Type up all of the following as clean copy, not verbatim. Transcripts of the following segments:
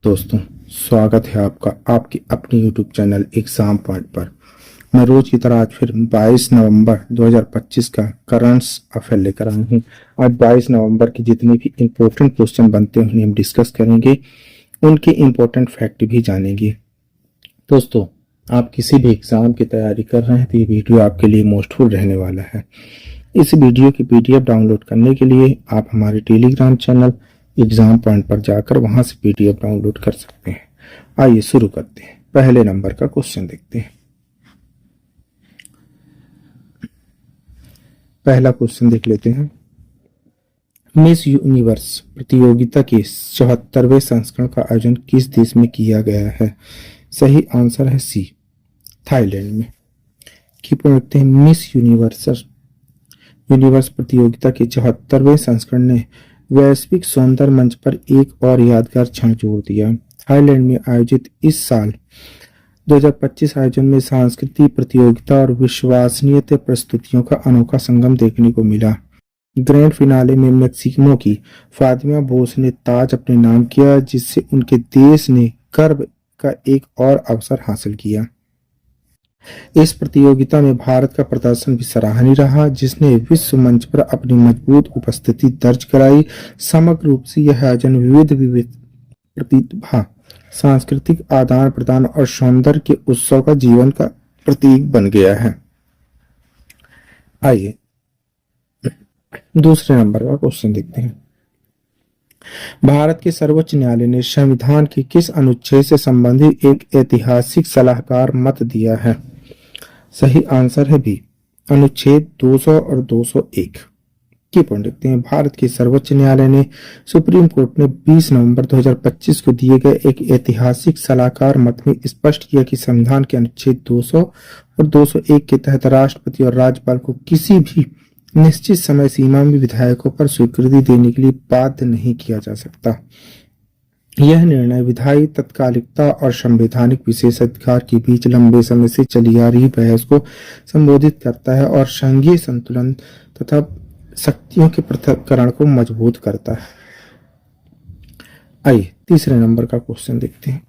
दोस्तों, स्वागत है आपका आपके अपने YouTube चैनल एग्जाम पॉइंट पर। मैं रोज की तरह आज फिर 22 नवंबर 2025 का करंट्स अफेयर लेकर आया हूँ। आज 22 नवंबर के जितने भी इम्पोर्टेंट क्वेश्चन बनते हैं उन्हें हम डिस्कस करेंगे, उनके इम्पोर्टेंट फैक्ट भी जानेंगे। दोस्तों, आप किसी भी एग्जाम की तैयारी कर रहे हैं तो ये वीडियो आपके लिए मोस्टफुल रहने वाला है। इस वीडियो की PDF डाउनलोड करने के लिए आप हमारे टेलीग्राम चैनल एग्जाम पॉइंट पर जाकर वहां से PDF डाउनलोड कर सकते हैं। आइए शुरू करते हैं। पहले नंबर का क्वेश्चन देखते हैं। पहला क्वेश्चन देख लेते हैं। मिस यूनिवर्स प्रतियोगिता के 74वें संस्करण का आयोजन किस देश में किया गया है? सही आंसर है सी, थाईलैंड में। की देखते हैं। मिस यूनिवर्स प्रतियोगिता के 74वें संस्करण ने वैश्विक सौंदर्य मंच पर एक और यादगार क्षण जोड़ दिया। थाईलैंड में आयोजित इस साल 2025 आयोजन में सांस्कृतिक प्रतियोगिता और विश्वसनीय प्रस्तुतियों का अनोखा संगम देखने को मिला। ग्रैंड फिनाले में मेक्सिको की फातिमा बोस ने ताज अपने नाम किया, जिससे उनके देश ने गर्व का एक और अवसर हासिल किया। इस प्रतियोगिता में भारत का प्रदर्शन भी सराहनीय रहा, जिसने विश्व मंच पर अपनी मजबूत उपस्थिति दर्ज कराई। समग्र रूप से यह आयोजन विविध प्रतिभा, सांस्कृतिक आदान प्रदान और सौंदर्य के उत्सव का जीवन का प्रतीक बन गया है। आइए दूसरे नंबर का क्वेश्चन देखते हैं। भारत के सर्वोच्च न्यायालय ने संविधान के किस अनुच्छेद से संबंधित एक ऐतिहासिक सलाहकार मत दिया है? सही आंसर है बी, अनुच्छेद 200 और 201। की पॉइंट देखते हैं। भारत के सर्वोच्च न्यायालय ने सुप्रीम कोर्ट में 20 नवंबर 2025 को दिए गए एक ऐतिहासिक सलाहकार मत में स्पष्ट किया कि संविधान के अनुच्छेद 200 और 201 के तहत राष्ट्रपति और राज्यपाल को किसी भी निश्चित समय सीमा में विधायकों पर स्वीकृति देने के लिए बाध्य नहीं किया जा सकता। यह निर्णय विधायी तत्कालिकता और संवैधानिक विशेषाधिकार के बीच लंबे समय से चली आ रही बहस को संबोधित करता है और संघीय संतुलन तथा शक्तियों के पृथक्करण को मजबूत करता है। आइए तीसरे नंबर का क्वेश्चन देखते हैं।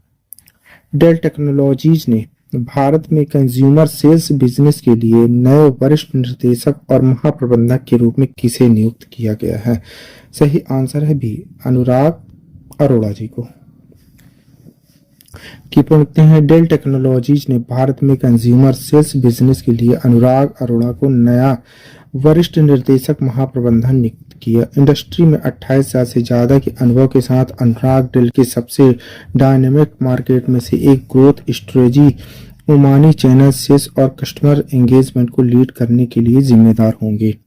डेल टेक्नोलॉजीज ने भारत में कंज्यूमर सेल्स बिजनेस के लिए नए वरिष्ठ निर्देशक और महाप्रबंधक के रूप में किसे नियुक्त किया गया है? सही आंसर है बी, अनुराग अरोड़ा जी को। की पढ़ते हैं। डेल टेक्नोलॉजीज ने भारत में कंज्यूमर सेल्स बिजनेस के लिए अनुराग अरोड़ा को नया वरिष्ठ निर्देशक महाप्रबंधक नियुक्त किया। इंडस्ट्री में 28 साल से ज्यादा के अनुभव के साथ अनुराग डेल के सबसे डायनेमिक मार्केट में से एक growth strategy, Omani channel sales और कस्टमर एंगेजमेंट को लीड करने के लिए जिम्मेदार होंगे।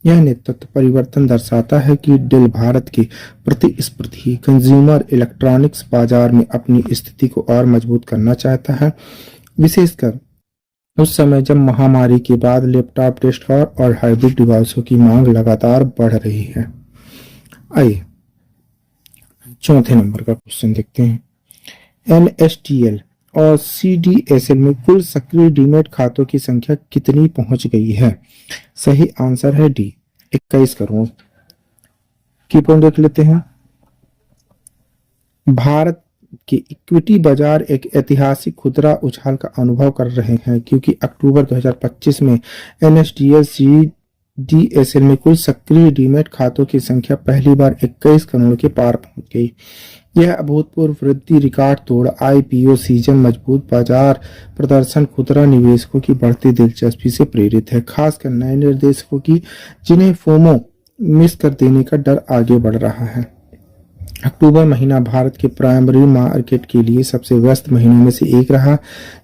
यह नेतृत्व परिवर्तन दर्शाता है कि डेल भारत के प्रतिस्पर्धी कंज्यूमर इलेक्ट्रॉनिक्स बाजार में अपनी स्थिति को और मजबूत करना चाहता है, विशेषकर उस समय जब महामारी के बाद लैपटॉप, डेस्कटॉप और हाइब्रिड डिवाइसों की मांग लगातार बढ़ रही है। आइए चौथे नंबर का क्वेश्चन देखते हैं। NSDL और CDSL में कुल सक्रिय डीमैट खातों की संख्या कितनी पहुंच गई है? सही आंसर है डी, 21 करोड़। की पॉइंट देख लेते हैं। भारत के इक्विटी बाजार एक ऐतिहासिक खुदरा उछाल का अनुभव कर रहे हैं, क्योंकि अक्टूबर 2025 में NSDL CDSL में कुल सक्रिय डीमैट खातों की संख्या पहली बार 21 करोड़ के पार पहुंच गई। यह अभूतपूर्व वृद्धि रिकॉर्ड तोड़ IPO सीजन, मजबूत बाजार प्रदर्शन, खुदरा निवेशकों की बढ़ती दिलचस्पी से प्रेरित है, खासकर नए निर्देशकों की, जिन्हें फोमो मिस कर देने का डर आगे बढ़ रहा है। अक्टूबर महीना भारत के प्राइमरी मार्केट के लिए सबसे व्यस्त महीनों में से एक रहा,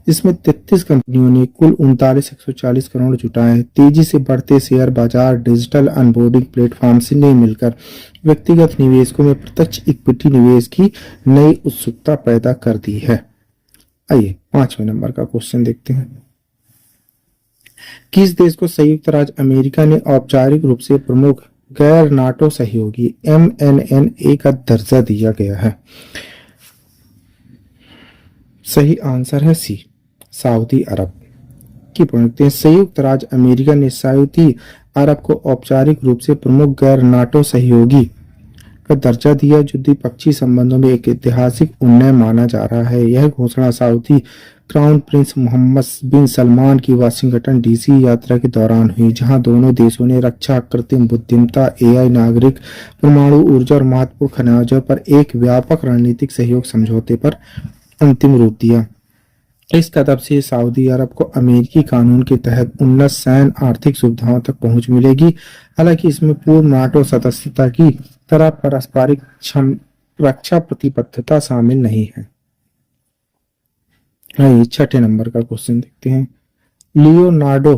जिसमें 33 कंपनियों ने कुल 39,140 करोड़ जुटाए। तेजी से बढ़ते शेयर बाजार, डिजिटल ऑनबोर्डिंग प्लेटफॉर्म से नहीं मिलकर व्यक्तिगत निवेशकों में प्रत्यक्ष इक्विटी निवेश की नई उत्सुकता पैदा कर दी है। आइए पांचवें नंबर का क्वेश्चन देखते हैं। किस देश को संयुक्त राज्य अमेरिका ने औपचारिक रूप से प्रमुख गैर नाटो सहयोगी MNNA का दर्जा दिया गया है? सही आंसर है सी, सऊदी अरब। की पढ़ते हैं। संयुक्त राज्य अमेरिका ने सऊदी अरब को औपचारिक रूप से प्रमुख गैर नाटो सहयोगी का दर्जा दिया, जो द्विपक्षीय संबंधों में एक ऐतिहासिक उन्नयन माना जा रहा है। यह घोषणा सऊदी क्राउन प्रिंस मोहम्मद बिन सलमान की वाशिंगटन डीसी यात्रा के दौरान हुई, जहां दोनों देशों ने रक्षा, कृत्रिम बुद्धिमत्ता, एआई, नागरिक परमाणु ऊर्जा और महत्वपूर्ण खनिजों पर एक व्यापक रणनीतिक सहयोग समझौते पर अंतिम रूप दिया। इस कदम से सऊदी अरब को अमेरिकी कानून के तहत उन्नत सैन्य आर्थिक सुविधाओं तक पहुंच मिलेगी। हालांकि इसमें पूर्व नाटो सदस्यता की तरह पारस्परिक रक्षा प्रतिबद्धता शामिल नहीं है। आइए छठे नंबर का क्वेश्चन देखते हैं। लियोनार्डो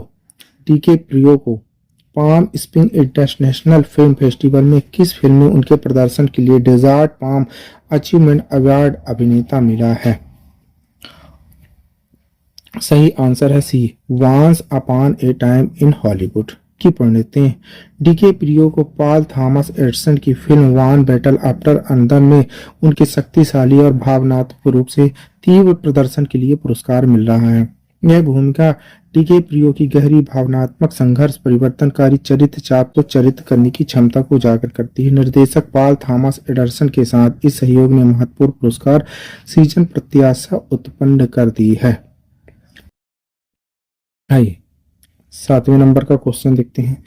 डिकैप्रियो को palm spring international film festival में किस फिल्म में उनके प्रदर्शन के लिए डेजर्ट पाम अचीवमेंट अवार्ड अभिनेता मिला है? सही आंसर है C, once upon a time in Hollywood की पढ़ते हैं। डिकैप्रियो को पॉल थॉमस एडिसन की film one battle after another में उनके शक्तिशाली और भावनात्मक रूप से तीव्र प्रदर्शन के लिए पुरस्कार मिल रहा है। यह भूमिका डिकैप्रियो की गहरी भावनात्मक संघर्ष, परिवर्तनकारी चरित्र चाप को चरित्र करने की क्षमता को उजागर करती है। निर्देशक पॉल थॉमस एडिसन के साथ इस सहयोग ने महत्वपूर्ण पुरस्कार सीजन प्रत्याशा उत्पन्न कर दी है। आइए सातवें नंबर का क्वेश्चन देखते हैं।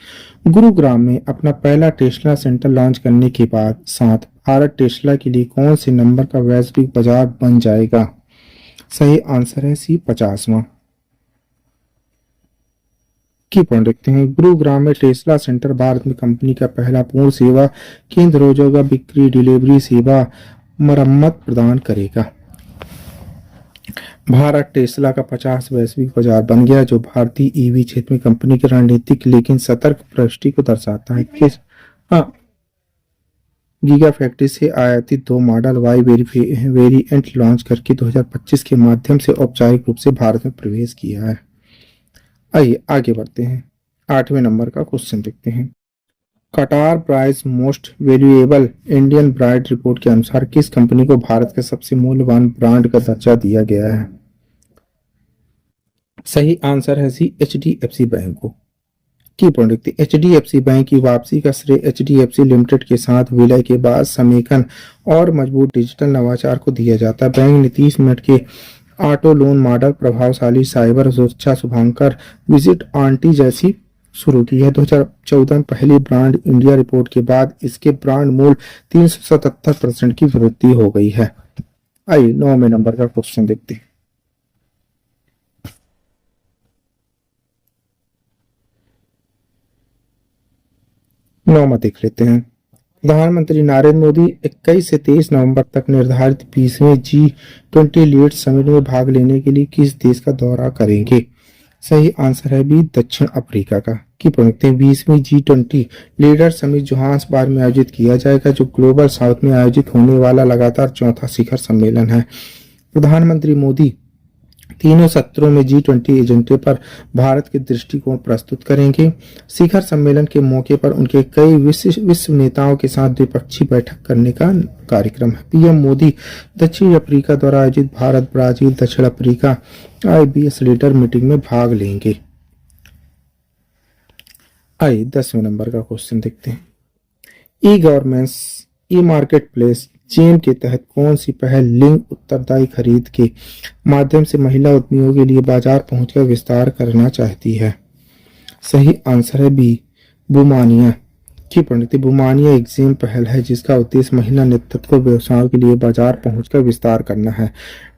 गुरुग्राम में अपना पहला टेस्ला सेंटर लॉन्च करने के बाद साथ भारत टेस्ला के लिए कौन से नंबर का वैश्विक बाजार बन जाएगा? सही आंसर है सी, 50वां की पॉइंट देखते हैं। गुरुग्राम में टेस्ला सेंटर भारत में कंपनी का पहला पूर्ण सेवा केंद्र हो जाएगा। बिक्री, डिलीवरी सेवा, मरम्मत प्रदान करेगा। भारत टेस्ला का 50 वैश्विक बाजार बन गया, जो भारतीय ईवी क्षेत्र में कंपनी की रणनीतिक लेकिन सतर्क प्रविष्टि को दर्शाता है। किस गीगा फैक्ट्री से आयातित 2 मॉडल वाई वेरिएंट लॉन्च करके 2025 के माध्यम से औपचारिक रूप से भारत में प्रवेश किया है। आइए आगे बढ़ते हैं। 8वें नंबर का क्वेश्चन देखते हैं। कटार price most valuable Indian brand report के अनुसार किस कंपनी को भारत का सबसे मूल्यवान ब्रांड का दर्जा दिया गया है? सही आंसर है सी, एचडीएफसी बैंक को की पॉइंट देखते हैं। एचडीएफसी बैंक की वापसी का श्रेय एचडीएफसी लिमिटेड के साथ विलय के बाद समेकन और मजबूत डिजिटल नवाचार को दिया जाता है। बैंक ने 30 मिनट के ऑटो लोन मॉडल, प्रभावशाली साइबर सुरक्षा, शुभांकर विजिट आंटी जैसी शुरू की है। 2014 में पहली ब्रांड इंडिया रिपोर्ट के बाद इसके ब्रांड मूल्य 377% की वृद्धि हो गई है। आइए 9वें नंबर का क्वेश्चन देखते हैं। नौवां देख लेते हैं। प्रधानमंत्री नरेंद्र मोदी 21 से 23 नवंबर तक निर्धारित 20वें G20 लीड समिट में भाग लेने के लिए किस देश का दौरा करेंगे? सही आंसर है बी, दक्षिण अफ्रीका का की पढ़ते हैं। 20वीं G20 लीडर समिट जोहान्सबर्ग में आयोजित किया जाएगा, जो ग्लोबल साउथ में आयोजित होने वाला लगातार चौथा शिखर सम्मेलन है। प्रधानमंत्री मोदी तीनों सत्रों में G20 एजेंडे पर भारत के दृष्टिकोण प्रस्तुत करेंगे। शिखर सम्मेलन के मौके पर उनके कई विश्व नेताओं के साथ द्विपक्षीय बैठक करने का कार्यक्रम है। पीएम मोदी दक्षिण अफ्रीका द्वारा आयोजित भारत, ब्राजील, दक्षिण अफ्रीका IBS लीडर मीटिंग में भाग लेंगे। आइए 10वें नंबर का क्वेश्चन देखते हैं। ई गवर्नेंस ई मार्केट प्लेस चेन के तहत कौन सी पहल लिंग उत्तरदायी खरीद के माध्यम से महिला उद्यमियों के लिए बाजार पहुंच का विस्तार करना चाहती है? सही आंसर है बी, बुमानिया की परिणति। बुमानिया एक जेम पहल है जिसका उद्देश्य महिला नेतृत्व व्यवसायों के लिए बाजार पहुंच का विस्तार करना है।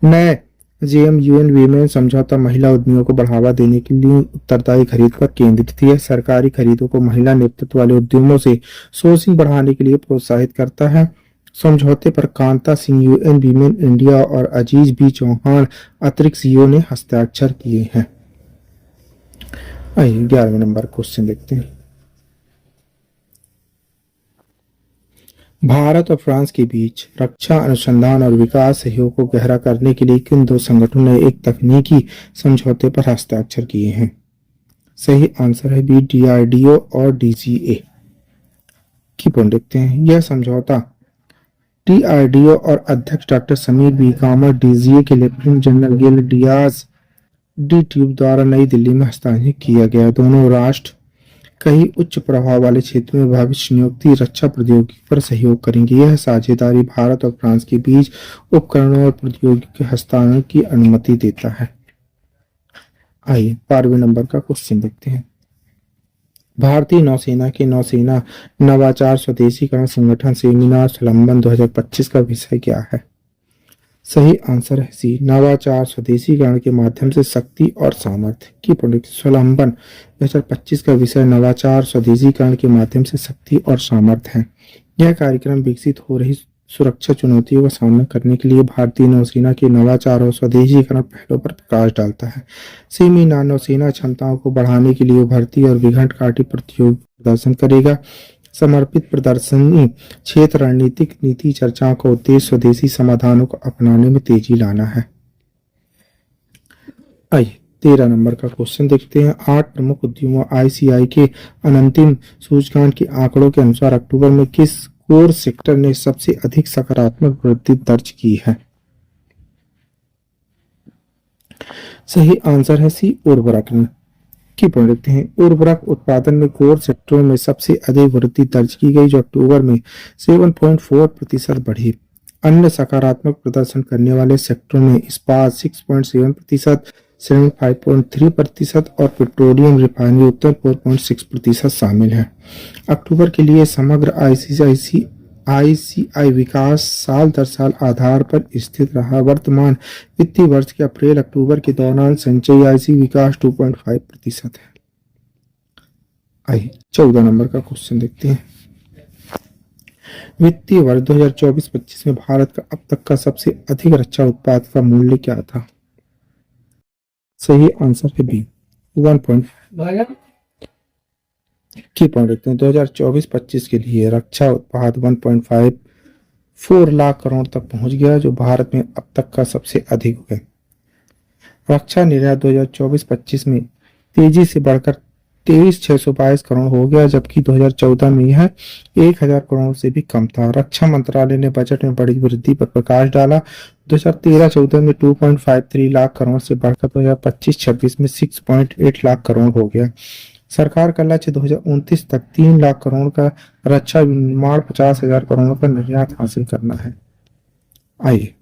नए जेएम यूएन वीमेन समझौता महिला उद्यमियों को बढ़ावा देने के लिए उत्तरदायी खरीद पर केंद्रित है। सरकारी खरीदों को महिला नेतृत्व वाले उद्यमों से सोर्सिंग बढ़ाने के लिए प्रोत्साहित करता है। समझौते पर Kanta Singh, UN women India और अजीज बी चौहान अतिरिक्त सीईओ ने हस्ताक्षर किए हैं। आइए 11वें नंबर क्वेश्चन देखते हैं। भारत और फ्रांस के बीच रक्षा अनुसंधान और विकास सहयोग को गहरा करने के लिए किन 2 संगठनों ने एक तकनीकी समझौते पर हस्ताक्षर किए हैं? सही आंसर है बी, DRDO और DGA की पॉइंट देखते हैं। यह समझौता DRDO और अध्यक्ष डॉक्टर समीर बी कामर, DGA के lieutenant general Gill Diaz D tube द्वारा नई दिल्ली में हस्ताक्षर किया गया। दोनों राष्ट्र कई उच्च प्रभाव वाले क्षेत्रों में भविष्य नियुक्ति रक्षा प्रौद्योगिकी पर सहयोग करेंगे। यह साझेदारी भारत और फ्रांस के बीच उपकरणों और प्रौद्योगिकी के हस्तांतरण की अनुमति देता है। आइए 12वें नंबर का क्वेश्चन देखते हैं। भारतीय नौसेना के नौसेना नवाचार स्वदेशीकरण संगठन सेमिनार सोलंबन 2025 का विषय क्या है? सही आंसर है सी, नवाचार स्वदेशीकरण के माध्यम से शक्ति और सामर्थ्य की प्रोडक्ट। सोलंबन 2025 का विषय नवाचार स्वदेशीकरण के माध्यम से शक्ति और सामर्थ्य है। यह कार्यक्रम विकसित हो रही सुरक्षा चुनौतियों का सामना करने के लिए भारतीय नौसेना के नवाचार और स्वदेशीकरण पहलों पर प्रकाश डालता है। सेमिनार नौसेना क्षमताओं को बढ़ाने के लिए भर्ती और विघटनकारी प्रतियोगी प्रदर्शन करेगा। समर्पित प्रदर्शनी क्षेत्र रणनीतिक नीति चर्चाओं का उद्देश्य स्वदेशी समाधानों को अपनाने में तेजी लाना है। आइए 13 नंबर का क्वेश्चन देखते हैं। 8 प्रमुख उद्यमों ICI के अंतिम सूचकांक के आंकड़ों के अनुसार अक्टूबर में किस कोर सेक्टर ने सबसे अधिक सकारात्मक वृद्धि दर्ज की है? सही आंसर है सी, उर्वरक की प्रोडक्ट हैं। उर्वरक उत्पादन में कोर सेक्टरों में सबसे अधिक वृद्धि दर्ज की गई, जो अक्टूबर में 7.4% बढ़ी। अन्य सकारात्मक प्रदर्शन करने वाले सेक्टरों में इस्पात 6.7%, सीमेंट 5.3% और पेट्रोलियम रिफाइनरी उत्तर 4.6% शामिल है। अक्टूबर के लिए समग्र ICI विकास साल दर साल आधार पर स्थिर रहा। वर्तमान वित्तीय वर्ष के अप्रैल अक्टूबर के दौरान संचयी ICI विकास 2.5% है। आइए 14 नंबर का क्वेश्चन देखते हैं। वित्तीय वर्ष 2024-25 में भारत का अब तक का सबसे अधिक रक्षा उत्पाद का मूल्य क्या था? सही आंसर है बी, 1.5 की पॉइंट रखते हैं। 2024-25 के लिए रक्षा उत्पाद 1.54 लाख करोड़ तक पहुंच गया, जो भारत में अब तक का सबसे अधिक है। रक्षा निर्यात 2024-25 में तेजी से बढ़कर 23,622 करोड़ हो गया, जबकि 2014 में यह 1,000 करोड़ से भी कम था। रक्षा मंत्रालय ने बजट में बड़ी वृद्धि पर प्रकाश डाला। 2013-14 में 2.53 लाख करोड़ से बढ़कर 2025-26 में 6.8 लाख करोड़ हो गया। सरकार का लक्ष्य 2029 तक 3 लाख करोड़ का रक्षा विनिर्माण 50,000 करोड़ का निर्यात हासिल करना है। आइए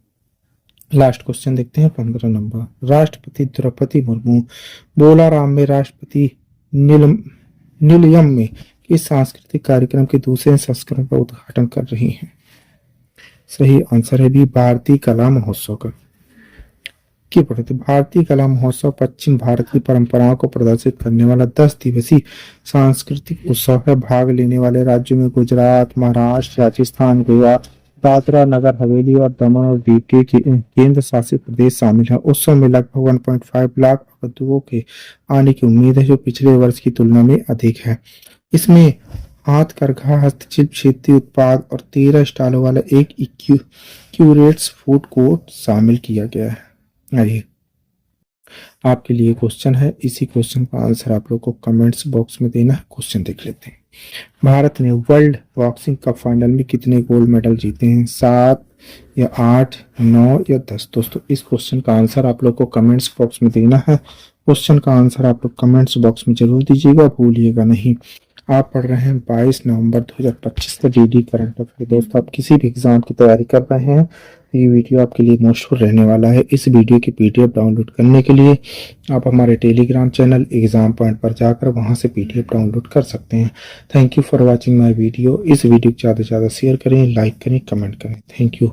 लास्ट क्वेश्चन देखते हैं 15 नंबर। राष्ट्रपति द्रौपदी मुर्मू बोलाराम में राष्ट्रपति निलयम में इस सांस्कृतिक कार्यक्रम के दूसरे संस्करण का उद्घाटन कर रही हैं। सही आंसर है बी, भारतीय कला महोत्सव का। की पढ़ते भारतीय कला महोत्सव पश्चिम भारत की परंपराओं को प्रदर्शित करने वाला 10 दिवसीय सांस्कृतिक उत्सव है। भाग लेने वाले राज्यों में गुजरात, महाराष्ट्र, राजस्थान, गोवा, दादरा नगर हवेली और दमन और दीव के केंद्र शासित प्रदेश शामिल है। उत्सव में लगभग 1.5 लाख वधुओं के आने की उम्मीद है, जो पिछले वर्ष की तुलना में अधिक है। इसमें हाथकरघा, हस्तशिल्प, क्षेत्रीय उत्पाद और 13 स्टॉलों वाला एक क्यूरेट्स फूड कोर्ट शामिल किया गया है। आइए आपके लिए क्वेश्चन है, इसी क्वेश्चन का आंसर आप लोग को कमेंट्स बॉक्स में देना है। क्वेश्चन देख लेते हैं। भारत ने वर्ल्ड बॉक्सिंग कप फाइनल में कितने गोल्ड मेडल जीते हैं? 7 या 8, 9 या 10? दोस्तों इस क्वेश्चन का आंसर आप लोग को कमेंट्स बॉक्स में देना है। क्वेश्चन का आंसर आप लोग कमेंट्स बॉक्स में जरूर दीजिएगा, भूलिएगा नहीं। आप पढ़ रहे हैं 22 नवंबर 2025 का DD करंट अफेयर। दोस्तों आप किसी भी एग्जाम की तैयारी कर रहे हैं, ये वीडियो आपके लिए मशहूर रहने वाला है। इस वीडियो की PDF डाउनलोड करने के लिए आप हमारे टेलीग्राम चैनल एग्जाम पॉइंट पर जाकर वहां से PDF डाउनलोड कर सकते हैं। Thank you for watching my video. इस वीडियो को ज़्यादा से ज़्यादा शेयर करें, लाइक करें, कमेंट करें। Thank you.